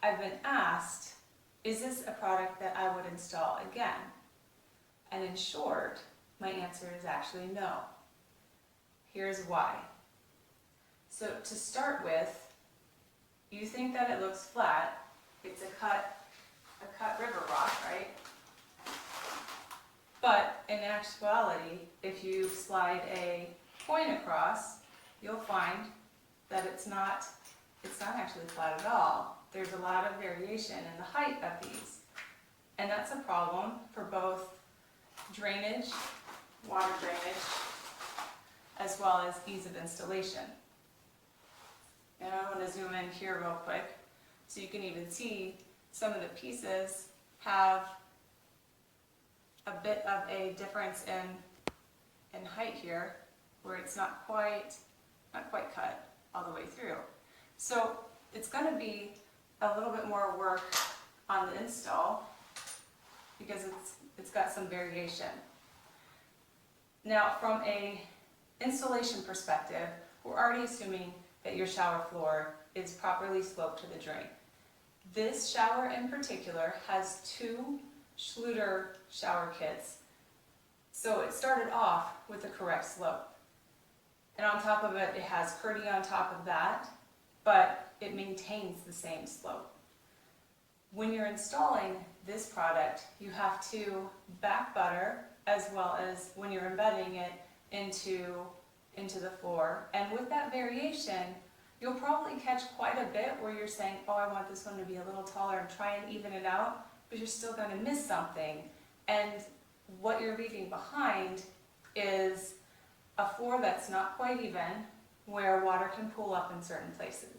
I've been asked, is this a product that I would install again? And in short, my answer is actually no. Here's why. So to start with, you think that it looks flat. It's a cut river rock, right? But in actuality, if you slide a point across, you'll find that it's not actually flat at all. There's a lot of variation in the height of these. And that's a problem for both drainage, water drainage, as well as ease of installation. And I want to zoom in here real quick so you can even see some of the pieces have a bit of a difference in height here, where it's not quite cut all the way through. So it's going to be a little bit more work on the install because it's got some variation. Now, from a installation perspective, we're already assuming that your shower floor is properly sloped to the drain. This shower in particular has 2 Schluter shower kits, so it started off with the correct slope. And on top of it, it has Purdy on top of that, but it maintains the same slope. When you're installing this product, you have to back butter as well as when you're embedding it into the floor. And with that variation, you'll probably catch quite a bit where you're saying, oh, I want this one to be a little taller and try and even it out, but you're still going to miss something. And what you're leaving behind is a floor that's not quite even, where water can pool up in certain places.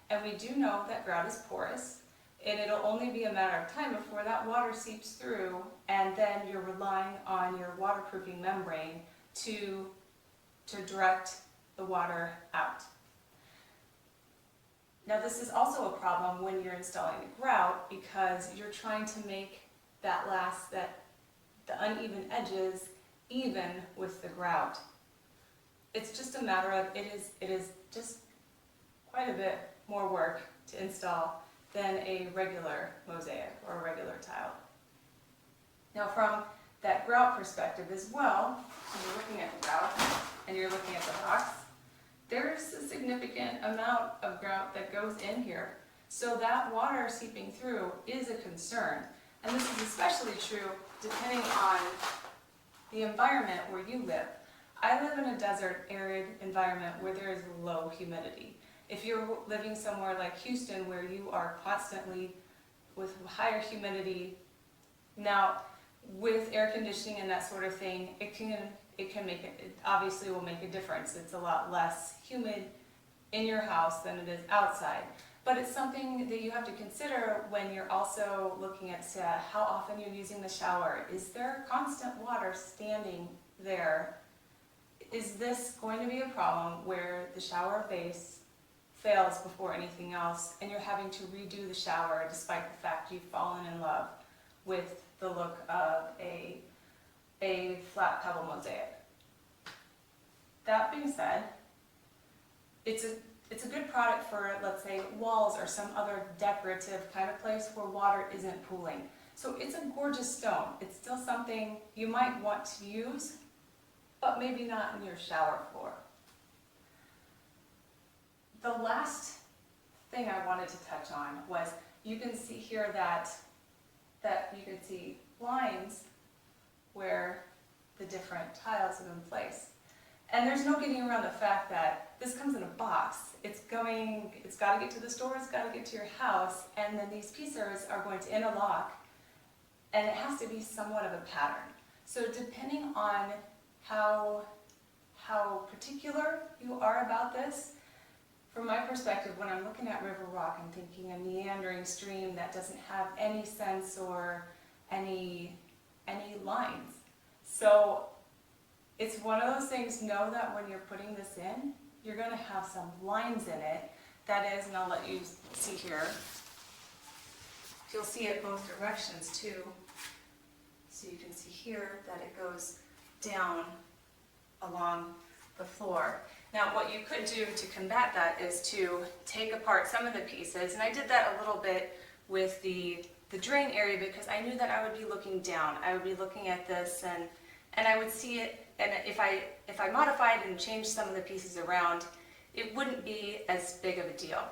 And we do know that grout is porous, and it'll only be a matter of time before that water seeps through, and then you're relying on your waterproofing membrane to direct the water out. Now, this is also a problem when you're installing the grout because you're trying to make the uneven edges even with the grout. It's just a matter of, it is just quite a bit more work to install than a regular mosaic or a regular tile. Now, from that grout perspective as well, when you're looking at the grout and you're looking at the rocks, there's a significant amount of grout that goes in here. So that water seeping through is a concern. And this is especially true depending on the environment where you live. I live in a desert, arid environment where there is low humidity. If you're living somewhere like Houston where you are constantly with higher humidity, now with air conditioning and that sort of thing, it obviously will make a difference. It's a lot less humid in your house than it is outside. But it's something that you have to consider when you're also looking at how often you're using the shower. Is there constant water standing there? Is this going to be a problem where the shower base fails before anything else and you're having to redo the shower despite the fact you've fallen in love with the look of a flat pebble mosaic? That being said, it's a good product for, let's say, walls or some other decorative kind of place where water isn't pooling. So it's a gorgeous stone. It's still something you might want to use, but maybe not in your shower floor. The last thing I wanted to touch on was, you can see here that you can see lines where the different tiles have been placed. And there's no getting around the fact that this comes in a box. It's got to get to the store, it's got to get to your house, and then these pieces are going to interlock, and it has to be somewhat of a pattern. So depending on how particular you are about this, from my perspective, when I'm looking at river rock, I'm thinking a meandering stream that doesn't have any sense or any lines. So it's one of those things, know that when you're putting this in, you're going to have some lines in it. That is, and I'll let you see here, you'll see it both directions too. So you can see here that it goes down along the floor. Now, what you could do to combat that is to take apart some of the pieces, and I did that a little bit with the drain area because I knew that I would be looking down. I would be looking at this and I would see it, and if I modified and changed some of the pieces around, it wouldn't be as big of a deal.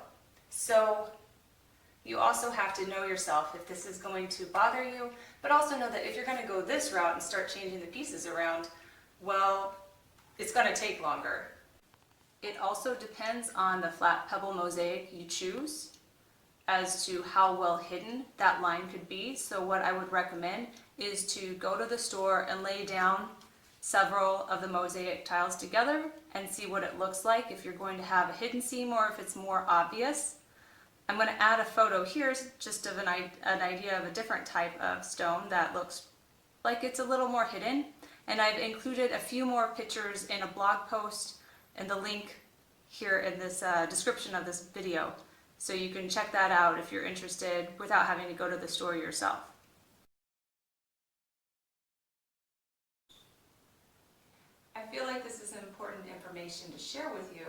So you also have to know yourself if this is going to bother you, but also know that if you're going to go this route and start changing the pieces around, well, it's going to take longer. It also depends on the flat pebble mosaic you choose as to how well hidden that line could be. So what I would recommend is to go to the store and lay down several of the mosaic tiles together and see what it looks like, if you're going to have a hidden seam or if it's more obvious. I'm going to add a photo here just of an idea of a different type of stone that looks like it's a little more hidden, and I've included a few more pictures in a blog post and the link here in this description of this video, so you can check that out if you're interested without having to go to the store yourself. I feel like this is important information to share with you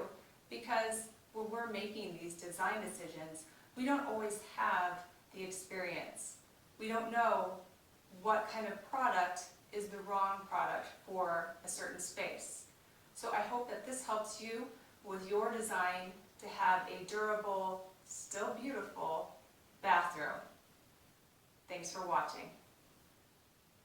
because when we're making these design decisions, we don't always have the experience. We don't know what kind of product is the wrong product for a certain space. So I hope that this helps you with your design to have a durable, still beautiful bathroom. Thanks for watching.